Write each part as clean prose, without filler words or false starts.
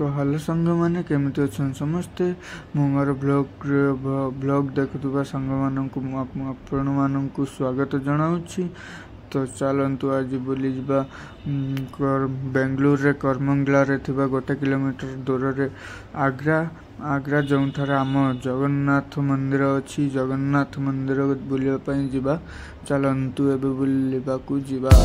तो हेलो सांग मैंने केमिति अछन समस्ते मु मोर ब्लॉग देखुवा सांग मानू स्वागत जनाऊँगी। तो चलतु आज बुली जा बेंगलुरु रे करमंगला रे थिबा 1 किलोमीटर दूर रे आग्रा जो थारे आम जगन्नाथ मंदिर अच्छी जगन्नाथ मंदिर बुलापी जा चलतु एबे बुलवाकू जीवा।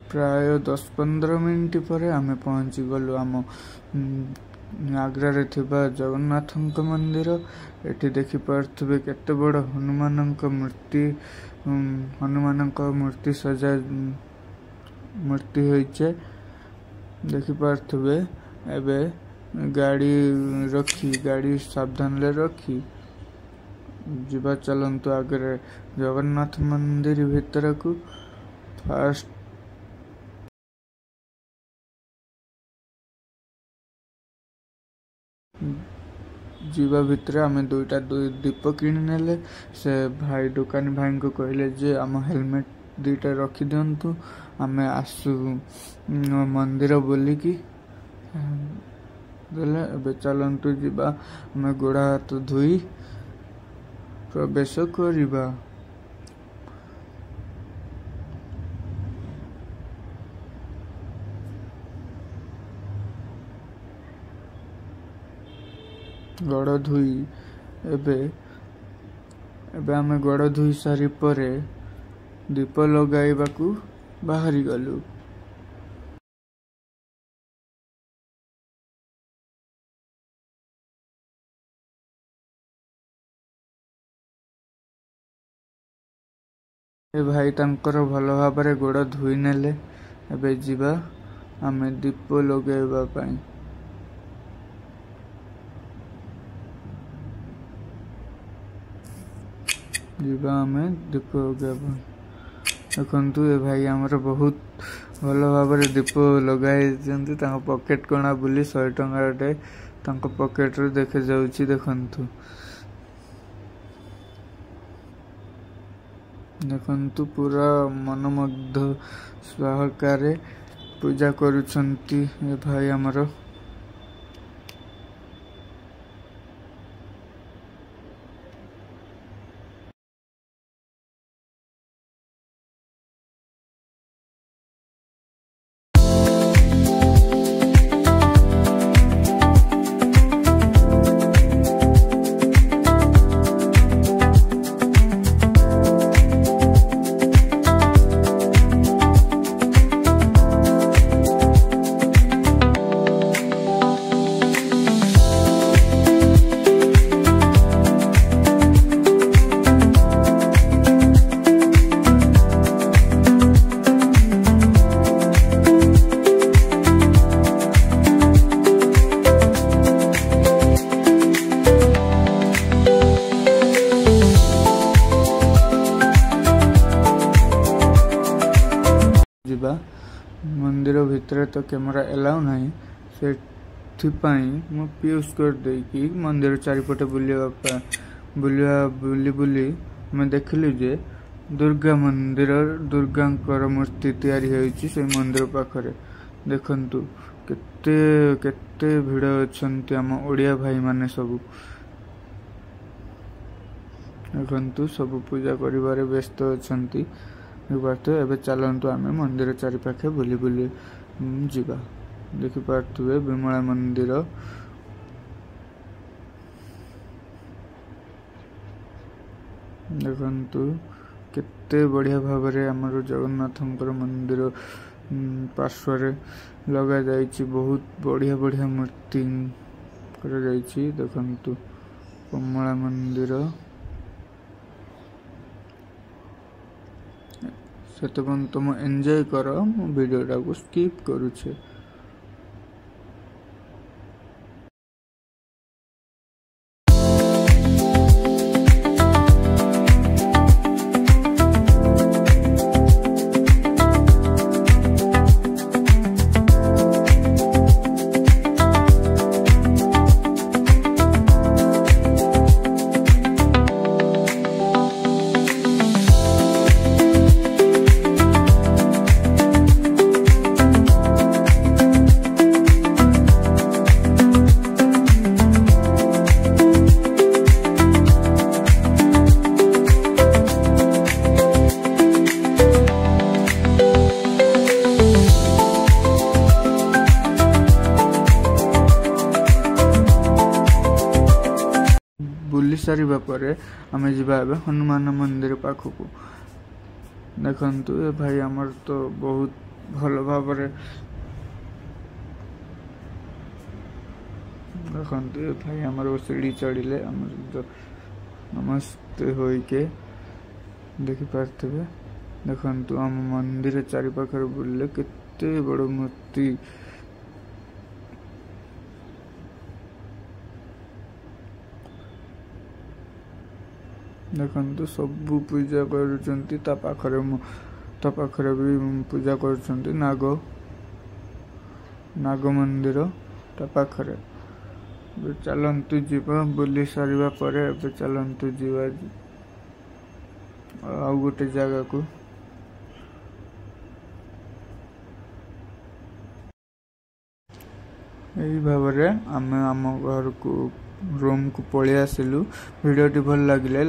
प्राय 10-15 मिनिट पर आम पहुँची गलु आम आग्रा थिबा जगन्नाथ मंदिर। एटी देखि पार्थुबे केते बड़ हनुमान मूर्ति सजा मूर्ति होइचे देखि पार्थुबे। एबे गाड़ी सावधान ले रखी जीवा चलंतु आगे जगन्नाथ मंदिर भीतर को। फास्ट जीवा भितर आम दुईटा दीप किणी नेले। से भाई दुकानी भाई को कहले जे आम हेलमेट दुईटा रखी दिंतु आम आसु मंदिर बोलिकी देले। एबे चलंतु जीवा आम गोड़ हाथ धोई प्रवेश करिबा। गोड़ धोई एबे आम गोड़ धोई सारी परे दीप लगाइबाकू बाहरी गलु। ए भाई तांकर भल भाव गोड़ धोई नेले। एबे जीवा आमे दीप लगाइबा पाई। जीवा आमे दीप लगाइबा। देखंतु ए भाई हमर बहुत भल भाव दीप लगाई जंती। तांको पॉकेट कोना बुली 100 टंकाटे तांको पॉकेट रे देखे जाउची। देखंतु देखंतु पूरा मनमुग्ध सहकारे पूजा करुछंती ए भाई हमर। मंदिर भितर तो कैमरा एलाउ नहीं से मु पीयूष कर देकी मंदिर चारिपटे बुली मैं देखली जे दुर्गा मंदिर दुर्गा मूर्ति तैयारी होइछि से मंदिर पाखरे। देखंतु केते केते भिड़ अछंती आम ओडिया भाई माने सबु। देखंतु सब पूजा करिबारे व्यस्त अछंती। एबे चलंतु आमे मंदिर चारि पाखे बुली बुली जीवा। देखि पार्थुबे विमला मंदिर। देखंतु केते बढ़िया भावरे हमर जगन्नाथंकर मंदिर पार्श्वरे लगा जाइछि। बहुत बढ़िया बढ़िया मूर्ति कर जाइछि। देखंतु विमला मंदिर सेतबन तुम एंजॉय करो। वीडियोटा को स्किप करूछे। बुली सारिबा परे आमे जिबा हनुमान मंदिर पाखकू। देखंतु ए भाई हमर तो बहुत ଭଲ ଭାବରେ ଦେଖନ୍ତୁ ଏ ଭାଇ ଆମର ସିଡ଼ି ଚଢ଼ିଲେ ଆମର ନମସ୍ତେ ହୋଇକି ଦେଖିପାରୁଥିବେ। ଦେଖନ୍ତୁ ଆମ ମନ୍ଦିର ଚାରିପାଖରେ ବୁଲିଲେ କେତେ ବଡ଼ ମୂର୍ତ୍ତି। ଦେଖନ୍ତୁ ସବୁ ପୂଜା କରୁଛନ୍ତି। ତା ପାଖରେ ବି ପୂଜା କରୁଛନ୍ତି ନାଗ ମନ୍ଦିର ତା ପାଖରେ। ଏବେ ଚାଲନ୍ତୁ ଯିବା, ବୁଲି ସାରିବା ପରେ ଏବେ ଚାଲନ୍ତୁ ଯିବା ଆଉ ଗୋଟେ ଜାଗାକୁ। ଏହି ଭାବରେ ଆମେ ଆମ ଘରକୁ ରୁମକୁ ପଳେଇ ଆସିଲୁ। ଭିଡ଼ିଓଟି ଭଲ ଲାଗିଲେ